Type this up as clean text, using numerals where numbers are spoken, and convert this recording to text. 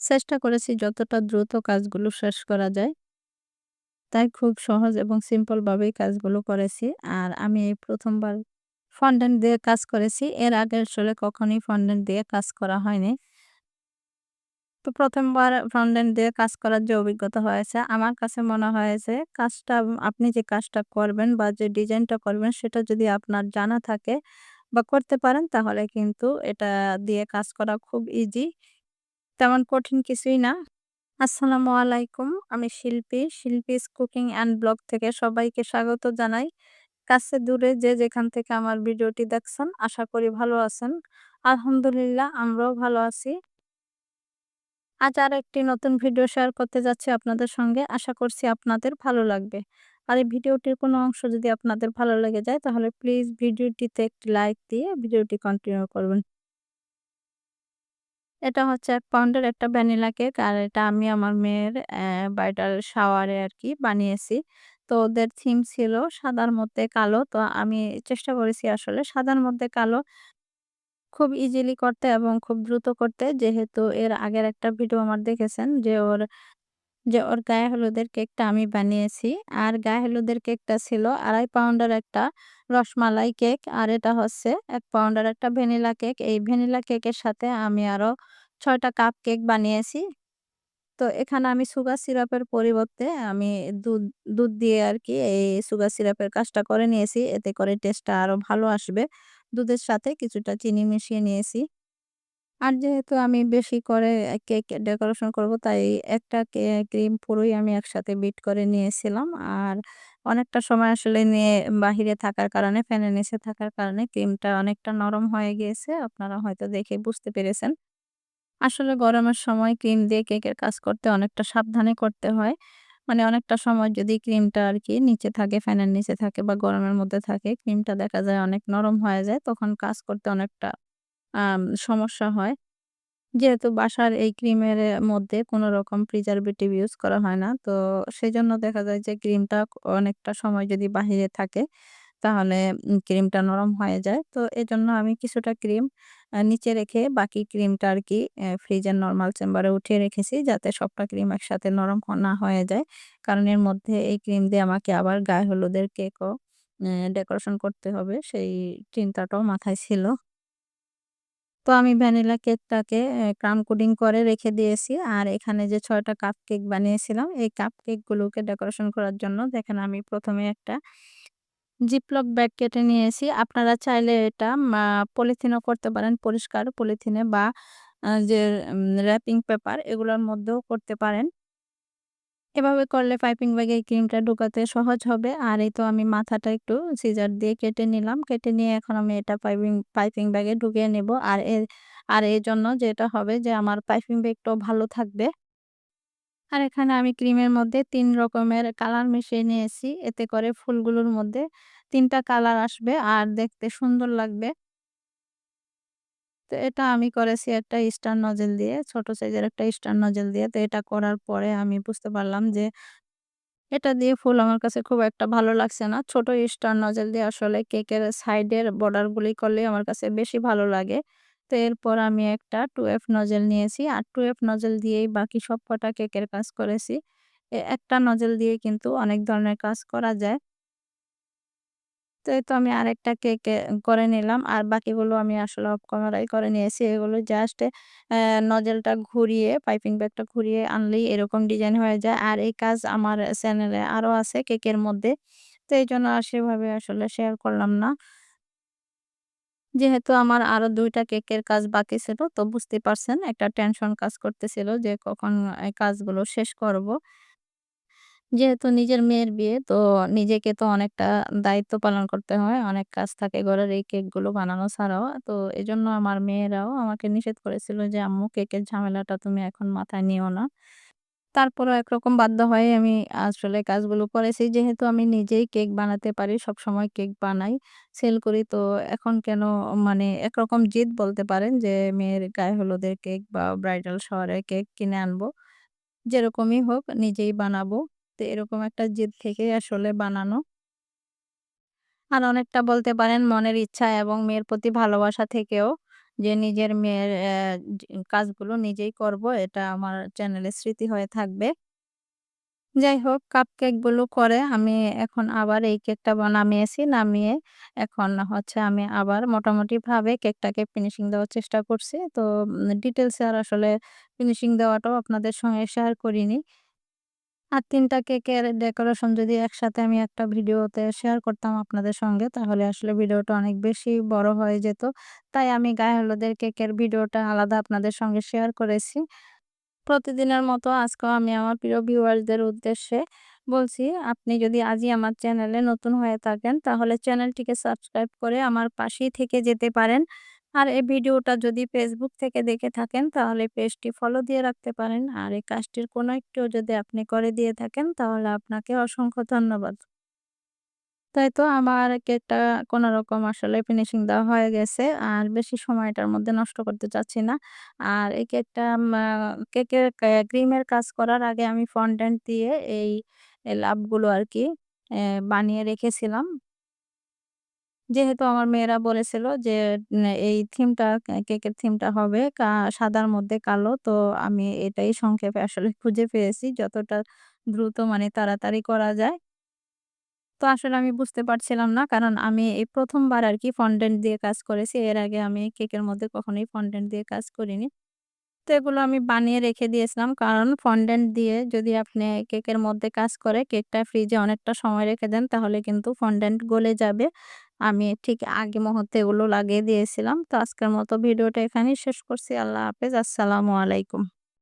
চেষ্টা করেছি যতটা দ্রুত কাজগুলো শেষ করা যায়। তাই খুব সহজ এবং সিম্পল ভাবেই কাজগুলো করেছি। আর আমি এই ১ম বার ফন্ডেন্ট দিয়ে কাজ করেছি। এর আগে আসলে কখনোই ফন্ডেন্ট দিয়ে কাজ করা হয়নি। তো ১ম বার ফন্ডেন্ট দিয়ে কাজ করার যে অভিজ্ঞতা হয়েছে, আমার কাছে মনে হয়েছে কাজটা আপনি যে কাজটা করবেন বা যে ডিজাইনটা করবেন সেটা যদি আপনার জানা থাকে বা করতে পারেন তাহলে কিন্তু এটা দিয়ে কাজ করা খুব ইজি। তেমন কঠিন কিছুই না। আসসালামু আলাইকুম। আমি শিল্পীস কুকিং অ্যান্ড ব্লগ থেকে সবাইকে স্বাগত জানাই। কাছে দূরে যে যেখান থেকে আমার ভিডিওটি দেখছেন আশা করি ভালো আছেন। আলহামদুলিল্লাহ আমরাও ভালো আছি। আজ আরেকটি নতুন ভিডিও শেয়ার করতে যাচ্ছি আপনাদের সঙ্গে। আশা করছি আপনাদের ভালো লাগবে। আর এই ভিডিওটির কোনো অংশ যদি আপনাদের ভালো লেগে যায় তাহলে প্লিজ ভিডিওটিতে একটি লাইক দিয়ে ভিডিওটি কন্টিনিউ করবেন। এটা হচ্ছে ১ পাউন্ডের একটা ভ্যানিলা কেক। আর এটা আমি আমার মেয়ের ব্রাইডাল শাওয়ারে আরকি বানিয়েছি। তো ওদের থিম ছিল সাদার মধ্যে কালো। তো আমি চেষ্টা করেছি আসলে সাদার মধ্যে কালো খুব ইজিলি করতে এবং খুব দ্রুত করতে। যেহেতু এর আগের একটা ভিডিও আমার দেখেছেন যে ওর গায়ে হলুদের কেকটা আমি বানিয়েছি। আর গায়ে হলুদের কেকটা ছিল ২.৫ পাউন্ডের একটা রসমালাই কেক। আর এটা হচ্ছে ১ পাউন্ডের একটা ভ্যানিলা কেক। এই ভ্যানিলা কেকের সাথে আমি আরো ৬ টা কাপ কেক বানিয়েছি। তো এখানে আমি সুগার সিরাপের পরিবর্তে আমি দুধ দুধ দিয়ে আরকি এই সুগার সিরাপের কাজটা করে নিয়েছি। এতে করে টেস্টটা আরো ভালো আসবে। দুধের সাথে কিছুটা চিনি মিশিয়ে নিয়েছি। আর যেহেতু আমি বেশি করে কেক ডেকোরেশন করব তাই একটা ক্রিম পুরোই আমি একসাথে বিট করে নিয়েছিলাম। আর অনেকটা সময় আসলে নিয়ে বাহিরে থাকার কারণে ফ্যানের নিচে থাকার কারণে ক্রিমটা অনেকটা নরম হয়ে গিয়েছে। আপনারা হয়তো দেখে বুঝতে পেরেছেন। আসলে গরমের সময় ক্রিম দিয়ে কেকের কাজ করতে অনেকটা সাবধানে করতে হয়। মানে অনেকটা সময় যদি ক্রিমটা আরকি নিচে থাকে, ফ্যানের নিচে থাকে বা গরমের মধ্যে থাকে, ক্রিমটা দেখা যায় অনেক নরম হয়ে যায়। তখন কাজ করতে অনেকটা সমস্যা হয়। যেহেতু বাসার এই ক্রিমের মধ্যে কোনো রকম প্রিজারভেটিভ ইউজ করা হয় না। তো সেজন্য দেখা যায় যে ক্রিমটা অনেকটা সময় যদি বাহিরে থাকে তাহলে ক্রিমটা নরম হয়ে যায়। তো এজন্য আমি কিছুটা ক্রিম নিচে রেখে বাকি ক্রিমটা আরকি ফ্রিজের নরমাল চেম্বারে উঠিয়ে রেখেছি যাতে সবটা ক্রিম একসাথে নরম না হয়ে যায়। কারণ এর মধ্যে এই ক্রিম দিয়ে আমাকে আবার গায়ে হলুদের কেকও ডেকোরেশন করতে হবে। সেই চিন্তাটাও মাথায় ছিল। তো আমি ভ্যানিলা কেকটাকে ক্রাম কোডিং করে রেখে দিয়েছি। আর এখানে যে ৬ টা কাপকেক বানিয়েছিলাম, এই কাপকেকগুলোকে ডেকোরেশন করার জন্য দেখেন আমি ১ম এ একটা জিপলক ব্যাগ কেটে নিয়েছি। আপনারা চাইলে এটা পলিথিনও করতে পারেন, পরিষ্কার পলিথিনে বা যে র‍্যাপিং পেপার এগুলোর মধ্যেও করতে পারেন। এভাবে করলে পাইপিং ব্যাগে এই ক্রিমটা ঢোকাতে সহজ হবে। আর এই তো আমি মাথাটা একটু সিজার দিয়ে কেটে নিলাম। কেটে নিয়ে এখন আমি এটা পাইপিং ব্যাগে ঢুকিয়ে নেব। আর এজন্য যেটা হবে যে আমার পাইপিং ব্যাগটাও ভালো থাকবে। আর এখানে আমি ক্রিমের মধ্যে ৩ রকমের কালার মিশিয়ে নিয়েছি। এতে করে ফুলগুলোর মধ্যে ৩ টা কালার আসবে আর দেখতে সুন্দর লাগবে। তো এটা আমি করেছি একটা স্টার নজেল দিয়ে, ছোট সাইজের একটা স্টার নজেল দিয়ে। তো এটা করার পরে আমি বুঝতে পারলাম যে এটা দিয়ে ফুল আমার কাছে খুব একটা ভালো লাগছে না। ছোট স্টার নজেল দিয়ে আসলে কেকের সাইডের বর্ডার গুলি করলেই আমার কাছে বেশি ভালো লাগে। তো এরপর আমি একটা 2F নজেল নিয়েছি। আর 2F নজেল দিয়েই বাকি সবকটা কেকের কাজ করেছি। একটা নজেল দিয়ে কিন্তু অনেক ধরনের কাজ করা যায়। তো এই তো আমি আরেকটা কেক করে নিলাম। আর বাকিগুলো আমি আসলে অফ ক্যামেরায় করে নিয়েছি। এগুলো জাস্ট নজেলটা ঘুরিয়ে পাইপিং ব্যাগটা ঘুরিয়ে আনলেই এরকম ডিজাইন হয়ে যায়। আর এই কাজ আমার চ্যানেলে আরো আছে কেকের মধ্যে। তো এইজন্য আর সেভাবে আসলে শেয়ার করলাম না। যেহেতু আমার আরো ২ টা কেকের কাজ বাকি ছিল তো বুঝতেই পারছেন একটা টেনশন কাজ করতেছিল যে কখন এই কাজগুলো শেষ করব। যেহেতু নিজের মেয়ের বিয়ে তো নিজেকে তো অনেকটা দায়িত্ব পালন করতে হয়। অনেক কাজ থাকে ঘরের এই কেকগুলো বানানো ছাড়াও। তো এজন্য আমার মেয়েরাও আমাকে নিষেধ করেছিল যে, "আম্মু কেকের ঝামেলাটা তুমি এখন মাথায় নিও না।" তারপরেও একরকম বাধ্য হয়ে আমি আসলে কাজগুলো করেছি। যেহেতু আমি নিজেই কেক বানাতে পারি, সবসময় কেক বানাই, সেল করি। তো এখন কেন মানে একরকম জিদ বলতে পারেন যে মেয়ের গায়ে হলুদের কেক বা ব্রাইডাল শাওয়ার এর কেক কিনে আনবো। যেরকমই হোক নিজেই বানাবো। তো এরকম একটা জেদ থেকেই আসলে বানানো। আর অনেকটা বলতে পারেন মনের ইচ্ছা এবং মেয়ের প্রতি ভালোবাসা থেকেও। যে নিজের মেয়ের কাজগুলো নিজেই করব। এটা আমার চ্যানেলের স্মৃতি হয়ে থাকবে। যাই হোক কাপকেক গুলো করে আমি এখন আবার এই কেকটা নামিয়েছি। নামিয়ে এখন হচ্ছে আমি আবার মোটামুটিভাবে কেকটাকে ফিনিশিং দেওয়ার চেষ্টা করছি। তো ডিটেইলস এ আর আসলে ফিনিশিং দেওয়াটাও আপনাদের সঙ্গে শেয়ার করিনি। আর ৩ টা কেকের ডেকোরেশন যদি একসাথে আমি একটা ভিডিওতে শেয়ার করতাম আপনাদের সঙ্গে তাহলে আসলে ভিডিওটা অনেক বেশি বড় হয়ে যেত। তাই আমি গায়ে হলুদের কেকের ভিডিওটা আলাদা আপনাদের সঙ্গে শেয়ার করেছি। প্রতিদিনের মতো আজকেও আমি আমার প্রিয় ভিউয়ার্সদের উদ্দেশ্যে বলছি, আপনি যদি আজই আমার চ্যানেলে নতুন হয়ে থাকেন, তাহলে চ্যানেলটিকে সাবস্ক্রাইব করে আমার পাশেই থেকে যেতে পারেন। আর এই ভিডিওটা যদি ফেসবুক থেকে দেখে থাকেন, তাহলে পেজটি ফলো দিয়ে রাখতে পারেন। আর এই কাজটির কোনো একটিও যদি আপনি করে দিয়ে থাকেন, তাহলে আপনাকে অসংখ্য ধন্যবাদ। তাই তো আমার কেকটা কোনরকম আসলে ফিনিশিং দেওয়া হয়ে গেছে। আর বেশি সময় এটার মধ্যে নষ্ট করতে চাচ্ছি না। আর এই কেকটা কেকের ক্রিমের কাজ করার আগে আমি ফন্ডেন্ট দিয়ে এই লাভগুলো আরকি বানিয়ে রেখেছিলাম। যেহেতু আমার মেয়েরা বলেছিল যে এই থিমটা কেকের থিমটা হবে সাদার মধ্যে কালো। তো আমি এটাই সংক্ষেপে আসলে খুঁজে পেয়েছি যতটা দ্রুত মানে তাড়াতাড়ি করা যায়। তো আসলে আমি বুঝতে পারছিলাম না। কারণ আমি এই ১ম বার আরকি ফন্ডেন্ট দিয়ে কাজ করেছি। এর আগে আমি কেকের মধ্যে কখনোই ফন্ডেন্ট দিয়ে কাজ করিনি। তো এগুলো আমি বানিয়ে রেখে দিয়েছিলাম। কারণ ফন্ডেন্ট দিয়ে যদি আপনি কেকের মধ্যে কাজ করে কেকটা ফ্রিজে অনেকটা সময় রেখে দেন তাহলে কিন্তু ফন্ডেন্ট গলে যাবে। আমি ঠিক আগে মুহূর্তে এগুলো লাগিয়ে দিয়েছিলাম। তো আজকের মতো ভিডিওটা এখানেই শেষ করছি। আল্লাহ হাফেজ। আসসালামু আলাইকুম।